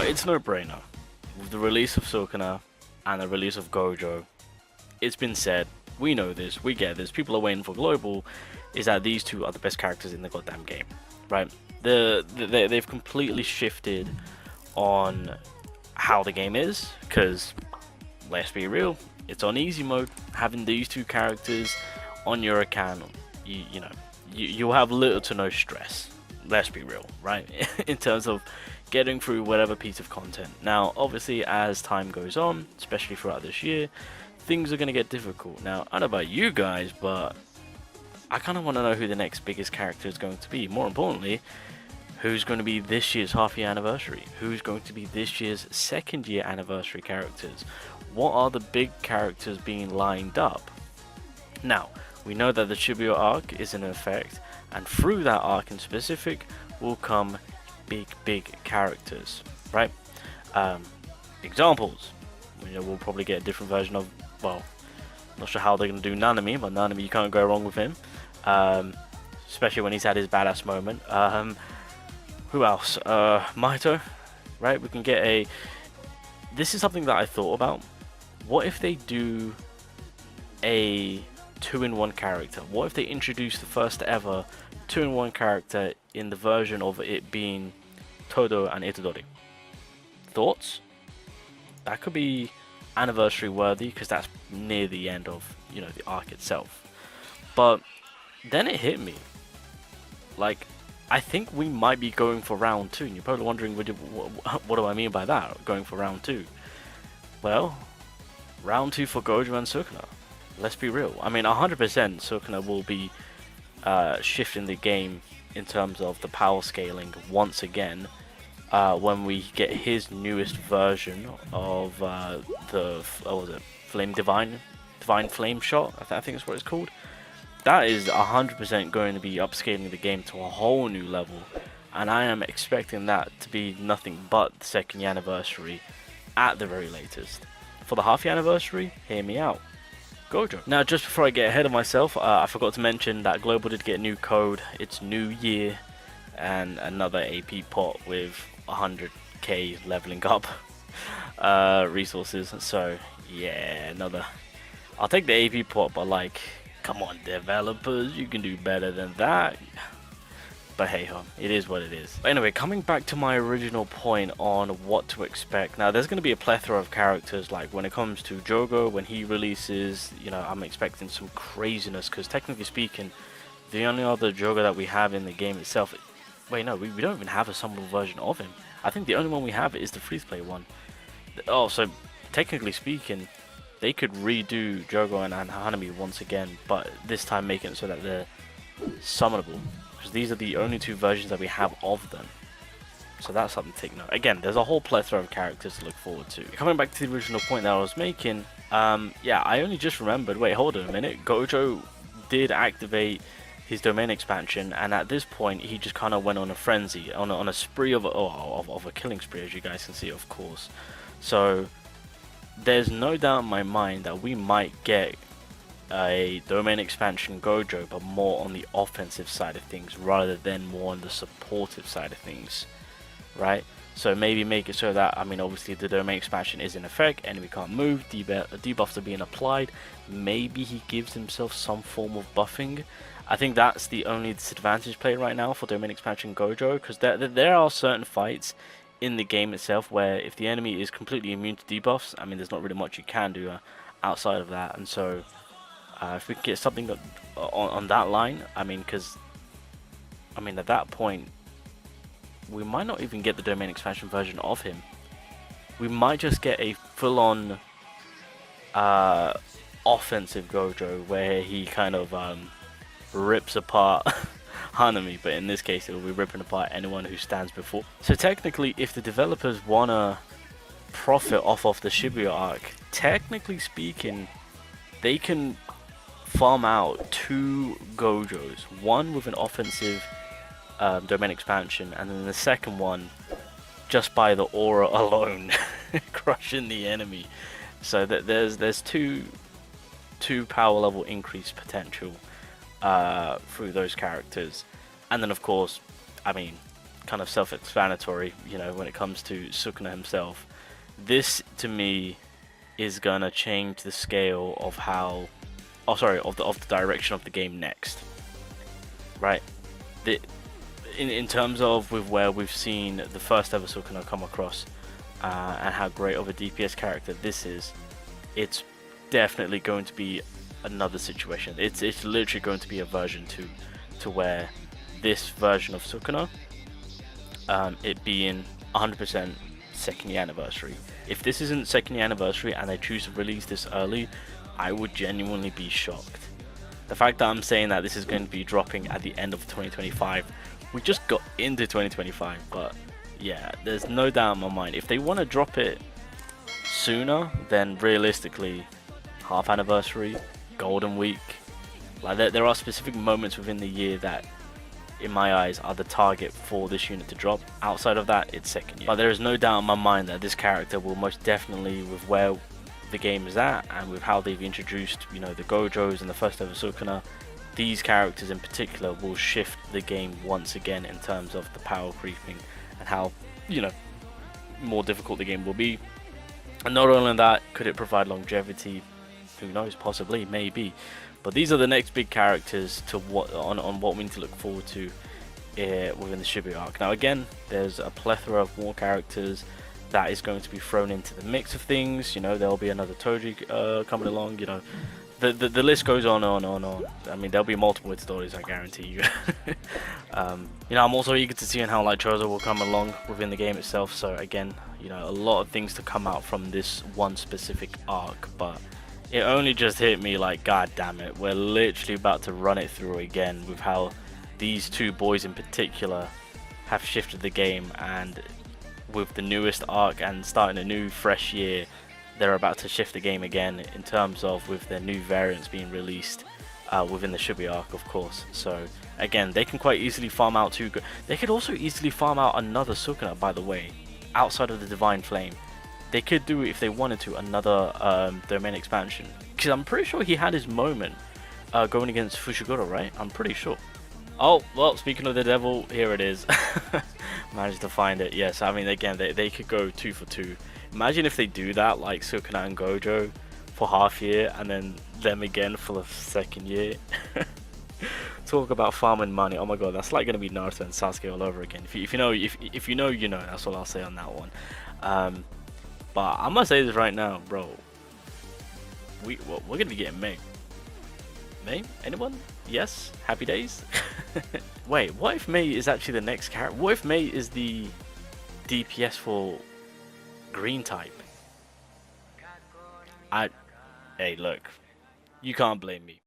it's no brainer. With the release of Sukuna and the release of Gojo, it's been said, we know this, we get this, people are waiting for global, is that these two are the best characters in the goddamn game, right? They've completely shifted on how the game is, because let's be real, it's on easy mode. Having these two characters on your account, you'll have little to no stress. Let's be real, right? In terms of getting through whatever piece of content. Now, obviously, as time goes on, especially throughout this year, things are going to get difficult. Now, I don't know about you guys, but I kind of want to know who the next biggest character is going to be. More importantly, who's going to be this year's half-year anniversary? Who's going to be this year's second-year anniversary characters? What are the big characters being lined up? Now, we know that the Shibui arc is in effect, and through that arc in specific will come big characters, right? Examples. We'll probably get a different version of, well, not sure how they're going to do Nanami, but Nanami, you can't go wrong with him. Especially when he's had his badass moment. Who else? Mahito, right? We can get a... This is something that I thought about. What if they do a 2-in-1 character? What if they introduce the first ever 2-in-1 character in the version of it being Todo and Itadori? Thoughts? That could be anniversary worthy, because that's near the end of, the arc itself. But then it hit me. Like, I think we might be going for round 2. And you're probably wondering, what do I mean by that, going for round 2? Well, round 2 for Gojo and Sukuna. Let's be real. I mean, 100% Sukuna will be shifting the game in terms of the power scaling once again when we get his newest version of Flame Divine Flame Shot. I think that's what it's called. That is 100% going to be upscaling the game to a whole new level, and I am expecting that to be nothing but the second year anniversary at the very latest. For the half year anniversary, hear me out. Gojo. Now, just before I get ahead of myself, I forgot to mention that Global did get a new code. It's New Year and another AP pot with 100k leveling up resources. So yeah, I'll take the AP pot, but like, come on, developers, you can do better than that. But hey ho, it is what it is. Anyway, coming back to my original point on what to expect. Now, there's going to be a plethora of characters. Like when it comes to Jogo, when he releases, I'm expecting some craziness, because technically speaking, the only other Jogo that we have in the game itself... Wait, no, we don't even have a summonable version of him. I think the only one we have is the free-to-play one. Oh, so technically speaking, they could redo Jogo and Hanami once again, but this time make it so that they're summonable, because these are the only two versions that we have of them. So that's something to take note. Again, there's a whole plethora of characters to look forward to. Coming back to the original point that I was making, yeah, I only just remembered, wait, hold on a minute, Gojo did activate his domain expansion, and at this point he just kind of went on a frenzy, on a spree of a killing spree, as you guys can see, of course. So there's no doubt in my mind that we might get a domain expansion Gojo, but more on the offensive side of things rather than more on the supportive side of things, right? So maybe make it so that, I mean, obviously the domain expansion is in effect, enemy can't move, debuffs are being applied. Maybe he gives himself some form of buffing. I think that's the only disadvantage play right now for domain expansion Gojo, because there are certain fights in the game itself where if the enemy is completely immune to debuffs, I mean, there's not really much you can do outside of that. And so if we can get something on that line, I mean, because I mean, at that point we might not even get the domain expansion version of him. We might just get a full-on offensive Gojo where he kind of rips apart Hanami, but in this case it will be ripping apart anyone who stands before. So technically, if the developers wanna profit off of the Shibuya arc, technically speaking, they can farm out 2 Gojos, one with an offensive domain expansion, and then the second one just by the aura alone crushing the enemy. So that there's two power level increase potential through those characters. And then of course, I mean, kind of self-explanatory, you know, when it comes to Sukuna himself. This, to me, is gonna change the scale of how, of the direction of the game next, right? In terms of with where we've seen the first ever Sukuna come across, and how great of a DPS character this is, it's definitely going to be another situation. It's literally going to be a version 2 to where this version of Sukuna, it being 100% second year anniversary. If this isn't second year anniversary and they choose to release this early, I would genuinely be shocked. The fact that I'm saying that this is going to be dropping at the end of 2025, we just got into 2025, but yeah, there's no doubt in my mind, if they want to drop it sooner, then realistically, half anniversary, golden week, like there are specific moments within the year that, in my eyes, are the target for this unit to drop. Outside of that, it's second year. But there is no doubt in my mind that this character will most definitely, with where the game is at and with how they've introduced, you know, the Gojos and the first ever Sukuna, these characters in particular will shift the game once again in terms of the power creeping and how, you know, more difficult the game will be. And not only that, could it provide longevity? Who knows, possibly, maybe. But these are the next big characters to what we need to look forward to within the Shibui arc. Now again, there's a plethora of more characters that is going to be thrown into the mix of things. You know, there'll be another Toji coming along. You know, the list goes on and on and on. I mean, there'll be multiple stories, I guarantee you. You know, I'm also eager to see how like Chozo will come along within the game itself. So again, you know, a lot of things to come out from this one specific arc, but it only just hit me like, god damn it, we're literally about to run it through again with how these two boys in particular have shifted the game, and with the newest arc and starting a new fresh year, they're about to shift the game again in terms of with their new variants being released within the Shibui arc, of course. So again, they can quite easily farm out two. They could also easily farm out another Sukuna, by the way, outside of the Divine Flame. They could do, if they wanted to, another domain expansion, because I'm pretty sure he had his moment going against Fushiguro, right? I'm pretty sure. Oh, well, speaking of the devil, here it is. Managed to find it. Yes, I mean, again, they could go 2 for 2. Imagine if they do that, like Sukuna and Gojo for half year, and then them again for the second year. Talk about farming money. Oh my god, that's like going to be Naruto and Sasuke all over again. If you know, you know. That's all I'll say on that one. But I'm gonna say this right now, bro. We're gonna be getting May. May? Anyone? Yes? Happy days? Wait, what if May is actually the next character? What if May is the DPS for green type? Hey, look, you can't blame me.